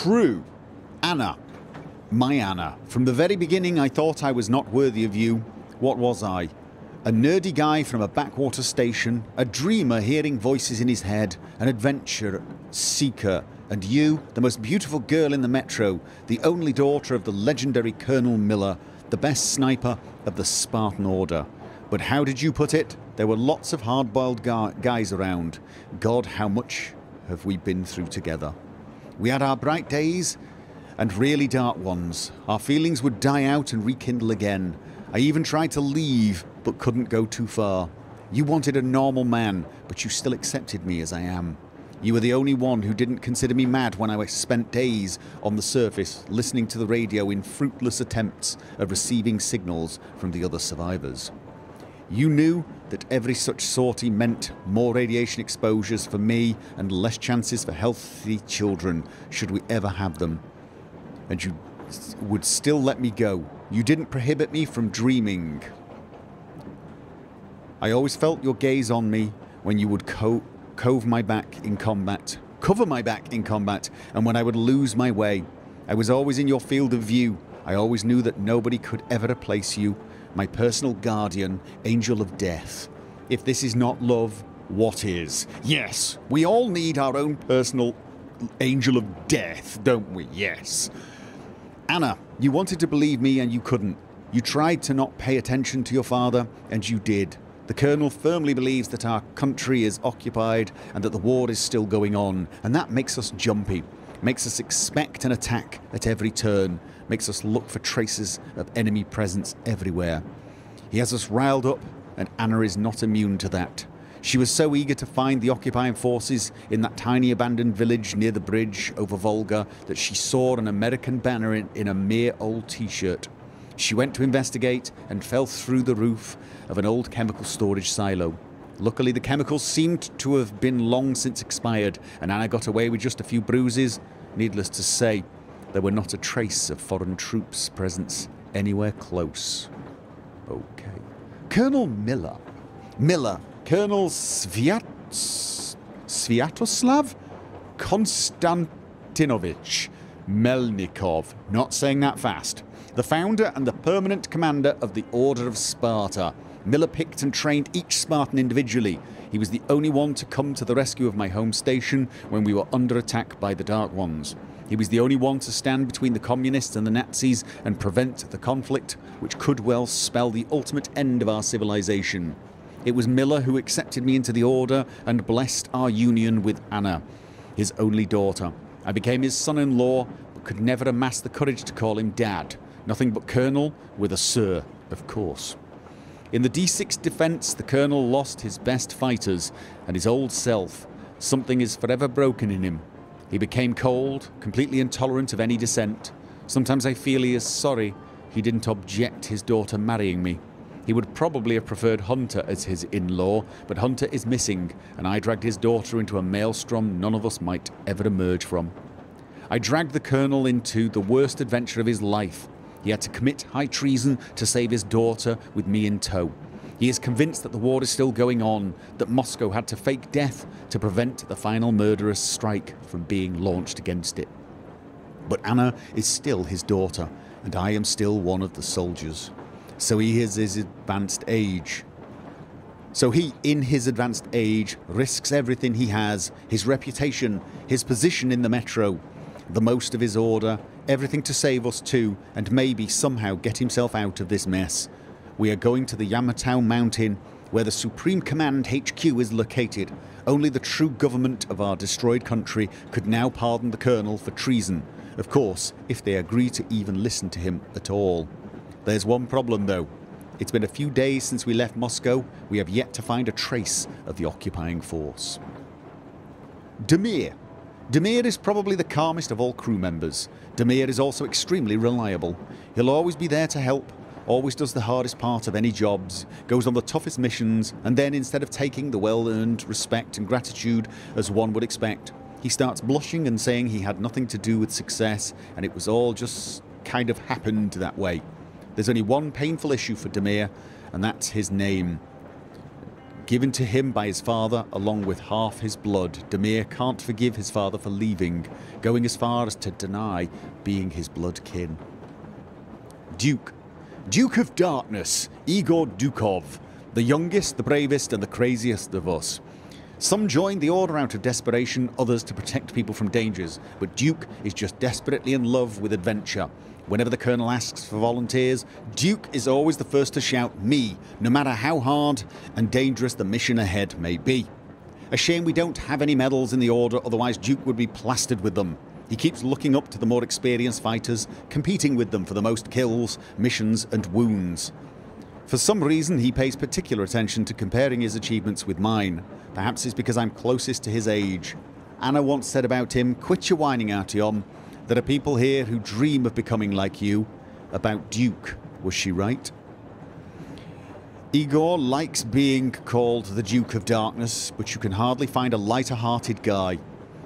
True. Anna. My Anna. From the very beginning I thought I was not worthy of you. What was I? A nerdy guy from a backwater station, a dreamer hearing voices in his head, an adventure seeker, and you, the most beautiful girl in the metro, the only daughter of the legendary Colonel Miller, the best sniper of the Spartan Order. But how did you put it? There were lots of hard-boiled guys around. God, how much have we been through together? We had our bright days and really dark ones. Our feelings would die out and rekindle again. I even tried to leave, but couldn't go too far. You wanted a normal man, but you still accepted me as I am. You were the only one who didn't consider me mad when I spent days on the surface listening to the radio in fruitless attempts of receiving signals from the other survivors. You knew that every such sortie meant more radiation exposures for me and less chances for healthy children should we ever have them. And you would still let me go. You didn't prohibit me from dreaming. I always felt your gaze on me when you would cover my back in combat, and when I would lose my way. I was always in your field of view. I always knew that nobody could ever replace you, my personal guardian, angel of death. If this is not love, what is? Yes, we all need our own personal angel of death, don't we? Yes. Anna, you wanted to believe me and you couldn't. You tried to not pay attention to your father, and you did. The Colonel firmly believes that our country is occupied and that the war is still going on, and that makes us jumpy, makes us expect an attack at every turn, makes us look for traces of enemy presence everywhere. He has us riled up, and Anna is not immune to that. She was so eager to find the occupying forces in that tiny abandoned village near the bridge over Volga that she saw an American banner in a mere old t-shirt. She went to investigate and fell through the roof of an old chemical storage silo. Luckily, the chemicals seemed to have been long since expired, and Anna got away with just a few bruises. Needless to say, there were not a trace of foreign troops' presence anywhere close. Okay. Colonel Miller. Colonel Sviatoslav Konstantinovich Melnikov. Not saying that fast. The founder and the permanent commander of the Order of Sparta. Miller picked and trained each Spartan individually. He was the only one to come to the rescue of my home station when we were under attack by the Dark Ones. He was the only one to stand between the communists and the Nazis and prevent the conflict, which could well spell the ultimate end of our civilization. It was Miller who accepted me into the Order and blessed our union with Anna, his only daughter. I became his son-in-law, but could never amass the courage to call him Dad. Nothing but Colonel with a Sir, of course. In the D6 defense, the Colonel lost his best fighters and his old self. Something is forever broken in him. He became cold, completely intolerant of any dissent. Sometimes I feel he is sorry he didn't object his daughter marrying me. He would probably have preferred Hunter as his in-law, but Hunter is missing, and I dragged his daughter into a maelstrom none of us might ever emerge from. I dragged the Colonel into the worst adventure of his life. He had to commit high treason to save his daughter with me in tow. He is convinced that the war is still going on, that Moscow had to fake death to prevent the final murderous strike from being launched against it. But Anna is still his daughter, and I am still one of the soldiers. So he, in his advanced age, risks everything he has, his reputation, his position in the metro, the most of his order, everything to save us too, and maybe somehow get himself out of this mess. We are going to the Yamato Mountain, where the Supreme Command HQ is located. Only the true government of our destroyed country could now pardon the Colonel for treason. Of course, if they agree to even listen to him at all. There's one problem though. It's been a few days since we left Moscow. We have yet to find a trace of the occupying force. Damir. Damir is probably the calmest of all crew members. Damir is also extremely reliable. He'll always be there to help, always does the hardest part of any jobs, goes on the toughest missions, and then instead of taking the well-earned respect and gratitude as one would expect, he starts blushing and saying he had nothing to do with success and it was all just kind of happened that way. There's only one painful issue for Damir, and that's his name. given to him by his father along with half his blood. Demir can't forgive his father for leaving, going as far as to deny being his blood kin. Duke. Duke of Darkness, Igor Dukov, the youngest, the bravest and the craziest of us. Some joined the Order out of desperation, others to protect people from dangers, but Duke is just desperately in love with adventure. Whenever the Colonel asks for volunteers, Duke is always the first to shout me, no matter how hard and dangerous the mission ahead may be. A shame we don't have any medals in the Order, otherwise Duke would be plastered with them. He keeps looking up to the more experienced fighters, competing with them for the most kills, missions and wounds. For some reason, he pays particular attention to comparing his achievements with mine. Perhaps it's because I'm closest to his age. Anna once said about him, "Quit your whining, Artyom. There are people here who dream of becoming like you." About Duke, was she right? Igor likes being called the Duke of Darkness, but you can hardly find a lighter-hearted guy.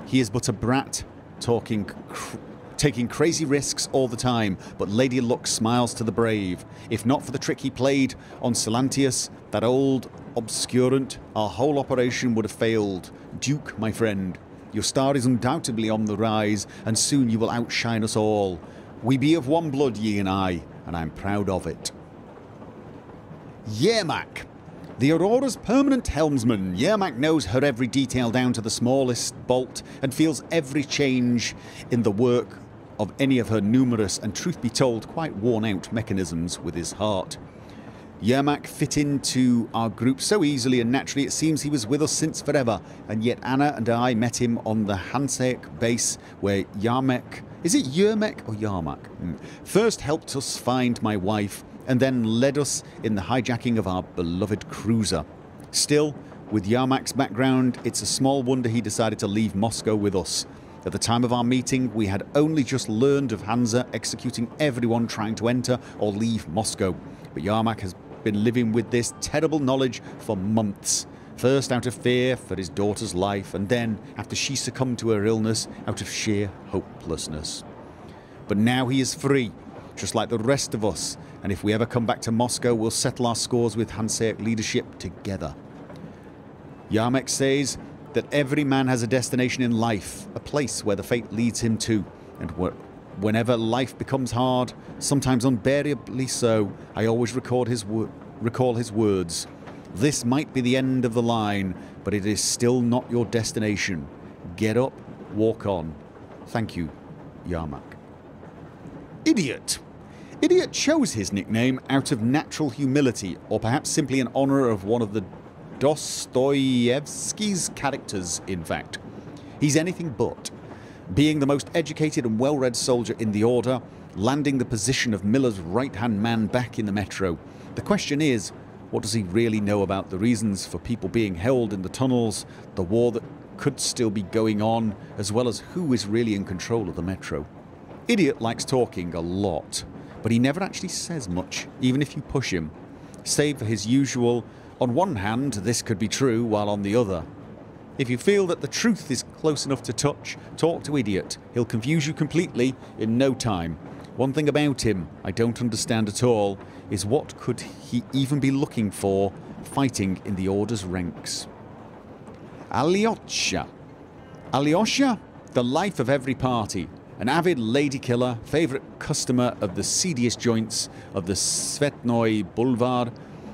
He is but a brat, taking crazy risks all the time, but Lady Luck smiles to the brave. If not for the trick he played on Silantius, that old obscurant, our whole operation would have failed. Duke, my friend, your star is undoubtedly on the rise, and soon you will outshine us all. We be of one blood, ye and I'm proud of it. Yermak. The Aurora's permanent helmsman, Yermak knows her every detail down to the smallest bolt and feels every change in the work of any of her numerous and, truth be told, quite worn-out mechanisms with his heart. Yermak fit into our group so easily and naturally it seems he was with us since forever, and yet Anna and I met him on the Hansek base where Yermak, is it Yermak or Yarmak? First helped us find my wife and then led us in the hijacking of our beloved cruiser. Still, with Yarmak's background, it's a small wonder he decided to leave Moscow with us. At the time of our meeting, we had only just learned of Hansa executing everyone trying to enter or leave Moscow. But Yarmak has been living with this terrible knowledge for months. First out of fear for his daughter's life, and then, after she succumbed to her illness, out of sheer hopelessness. But now he is free, just like the rest of us, and if we ever come back to Moscow, we'll settle our scores with Hansaic leadership together. Yarmak says that every man has a destination in life, a place where the fate leads him to, and whenever life becomes hard, sometimes unbearably so, I always recall his words. This might be the end of the line, but it is still not your destination. Get up, walk on. Thank you, Yarmak. Idiot. Idiot chose his nickname out of natural humility, or perhaps simply in honor of one of the Dostoevsky's characters, in fact. He's anything but. Being the most educated and well-read soldier in the Order, landing the position of Miller's right-hand man back in the Metro. The question is, what does he really know about the reasons for people being held in the tunnels, the war that could still be going on, as well as who is really in control of the Metro? Idiot likes talking a lot, but he never actually says much, even if you push him, save for his usual, on one hand, this could be true, while on the other. If you feel that the truth is close enough to touch, talk to Idiot. He'll confuse you completely in no time. One thing about him I don't understand at all is what could he even be looking for fighting in the Order's ranks. Alyosha. Alyosha, the life of every party. An avid lady killer, favourite customer of the seediest joints of the Svetnoy Boulevard,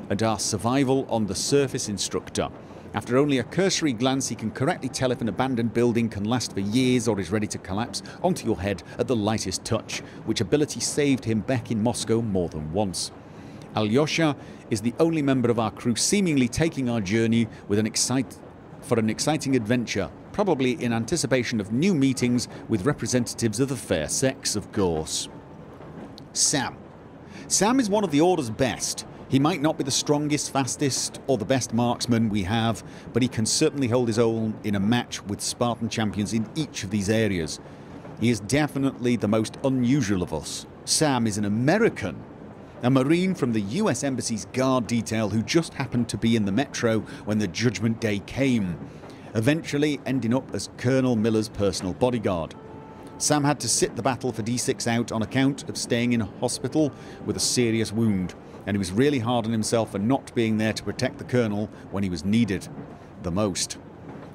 and our survival on the surface instructor. After only a cursory glance, he can correctly tell if an abandoned building can last for years or is ready to collapse onto your head at the lightest touch, which ability saved him back in Moscow more than once. Alyosha is the only member of our crew seemingly taking our journey with an exciting adventure, probably in anticipation of new meetings with representatives of the fair sex, of course. Sam. Sam is one of the Order's best. He might not be the strongest, fastest, or the best marksman we have, but he can certainly hold his own in a match with Spartan champions in each of these areas. He is definitely the most unusual of us. Sam is an American, a Marine from the US Embassy's guard detail who just happened to be in the Metro when the Judgment Day came, eventually ending up as Colonel Miller's personal bodyguard. Sam had to sit the battle for D6 out on account of staying in hospital with a serious wound, and he was really hard on himself for not being there to protect the Colonel when he was needed the most.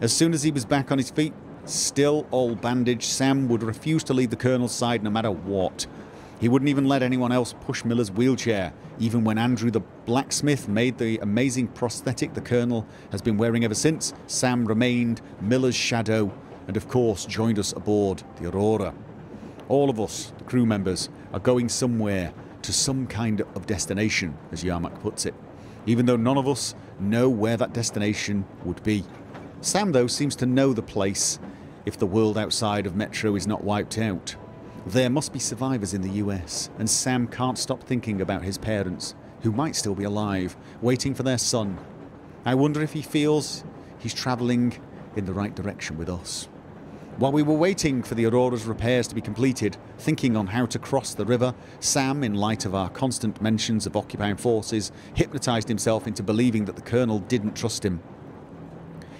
As soon as he was back on his feet, still all bandaged, Sam would refuse to leave the Colonel's side no matter what. He wouldn't even let anyone else push Miller's wheelchair, even when Andrew the blacksmith made the amazing prosthetic the Colonel has been wearing ever since. Sam remained Miller's shadow and of course joined us aboard the Aurora. All of us, the crew members, are going somewhere, to some kind of destination, as Yarmak puts it, even though none of us know where that destination would be. Sam, though, seems to know the place if the world outside of Metro is not wiped out. There must be survivors in the US, and Sam can't stop thinking about his parents, who might still be alive, waiting for their son. I wonder if he feels he's travelling in the right direction with us. While we were waiting for the Aurora's repairs to be completed, thinking on how to cross the river, Sam, in light of our constant mentions of occupying forces, hypnotised himself into believing that the Colonel didn't trust him.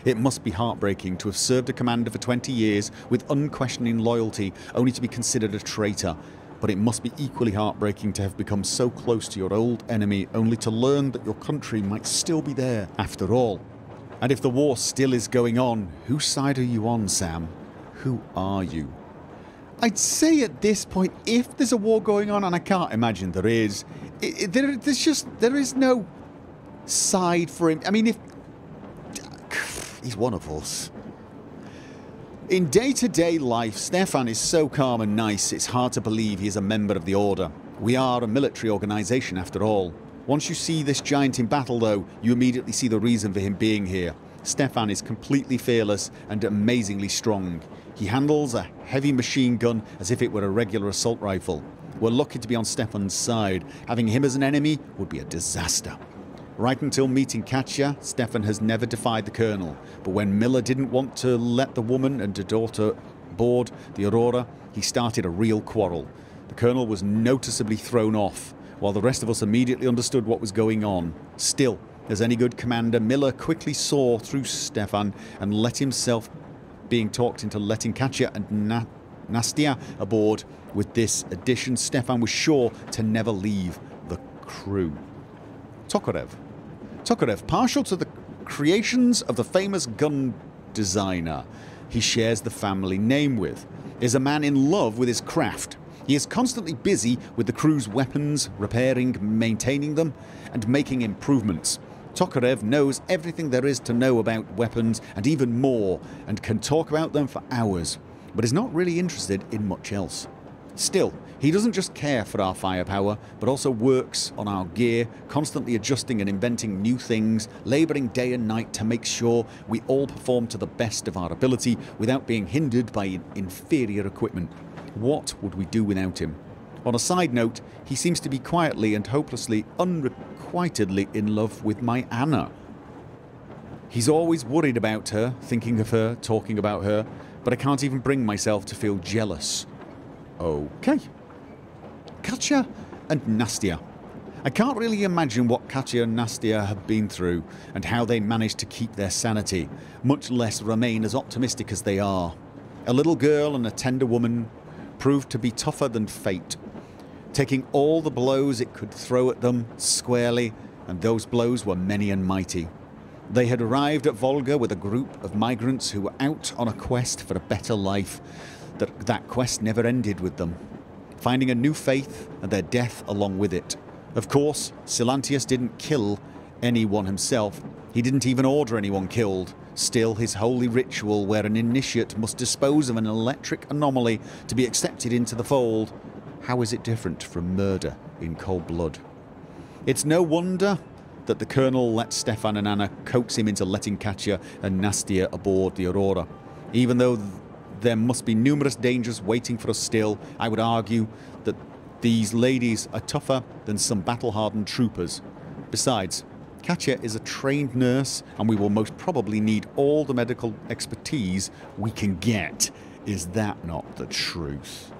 It must be heartbreaking to have served a commander for 20 years with unquestioning loyalty, only to be considered a traitor. But it must be equally heartbreaking to have become so close to your old enemy, only to learn that your country might still be there after all. And if the war still is going on, whose side are you on, Sam? Who are you? I'd say at this point, if there's a war going on, and I can't imagine there is, there is no side for him. I mean, if he's one of us. In day-to-day life, Stefan is so calm and nice, it's hard to believe he is a member of the Order. We are a military organisation after all. Once you see this giant in battle, though, you immediately see the reason for him being here. Stefan is completely fearless and amazingly strong. He handles a heavy machine gun as if it were a regular assault rifle. We're lucky to be on Stefan's side. Having him as an enemy would be a disaster. Right until meeting Katya, Stefan has never defied the Colonel, but when Miller didn't want to let the woman and her daughter board the Aurora, he started a real quarrel. The Colonel was noticeably thrown off, while the rest of us immediately understood what was going on. Still, as any good commander, Miller quickly saw through Stefan and let himself being talked into letting Katya and Nastia aboard. With this addition, Stefan was sure to never leave the crew. Tokarev, partial to the creations of the famous gun designer he shares the family name with, is a man in love with his craft. He is constantly busy with the crew's weapons, repairing, maintaining them, and making improvements. Tokarev knows everything there is to know about weapons and even more, and can talk about them for hours, but is not really interested in much else. Still, he doesn't just care for our firepower, but also works on our gear, constantly adjusting and inventing new things, labouring day and night to make sure we all perform to the best of our ability without being hindered by inferior equipment. What would we do without him? On a side note, he seems to be quietly and hopelessly, unrequitedly in love with my Anna. He's always worried about her, thinking of her, talking about her, but I can't even bring myself to feel jealous. Okay. Katya and Nastia. I can't really imagine what Katya and Nastia have been through and how they managed to keep their sanity, much less remain as optimistic as they are. A little girl and a tender woman proved to be tougher than fate, taking all the blows it could throw at them squarely, and those blows were many and mighty. They had arrived at Volga with a group of migrants who were out on a quest for a better life. That quest never ended with them, finding a new faith and their death along with it. Of course, Silantius didn't kill anyone himself. He didn't even order anyone killed. Still, his holy ritual where an initiate must dispose of an electric anomaly to be accepted into the fold. How is it different from murder in cold blood? It's no wonder that the Colonel let Stefan and Anna coax him into letting Katya and Nastia aboard the Aurora. Even though there must be numerous dangers waiting for us still, I would argue that these ladies are tougher than some battle-hardened troopers. Besides, Katya is a trained nurse, and we will most probably need all the medical expertise we can get. Is that not the truth?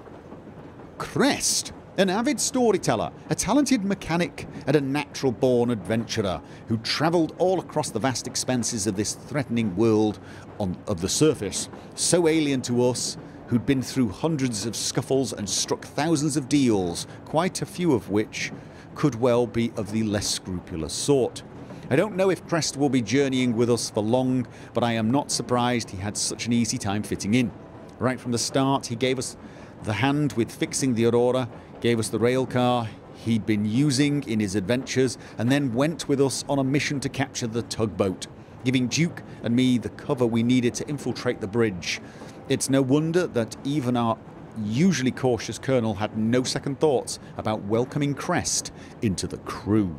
Crest, an avid storyteller, a talented mechanic, and a natural-born adventurer who travelled all across the vast expanses of this threatening world of the surface, so alien to us who'd been through hundreds of scuffles and struck thousands of deals, quite a few of which could well be of the less scrupulous sort. I don't know if Crest will be journeying with us for long, but I am not surprised he had such an easy time fitting in. Right from the start, he gave us the hand with fixing the Aurora, gave us the rail car he'd been using in his adventures, and then went with us on a mission to capture the tugboat, giving Duke and me the cover we needed to infiltrate the bridge. It's no wonder that even our usually cautious colonel had no second thoughts about welcoming Crest into the crew.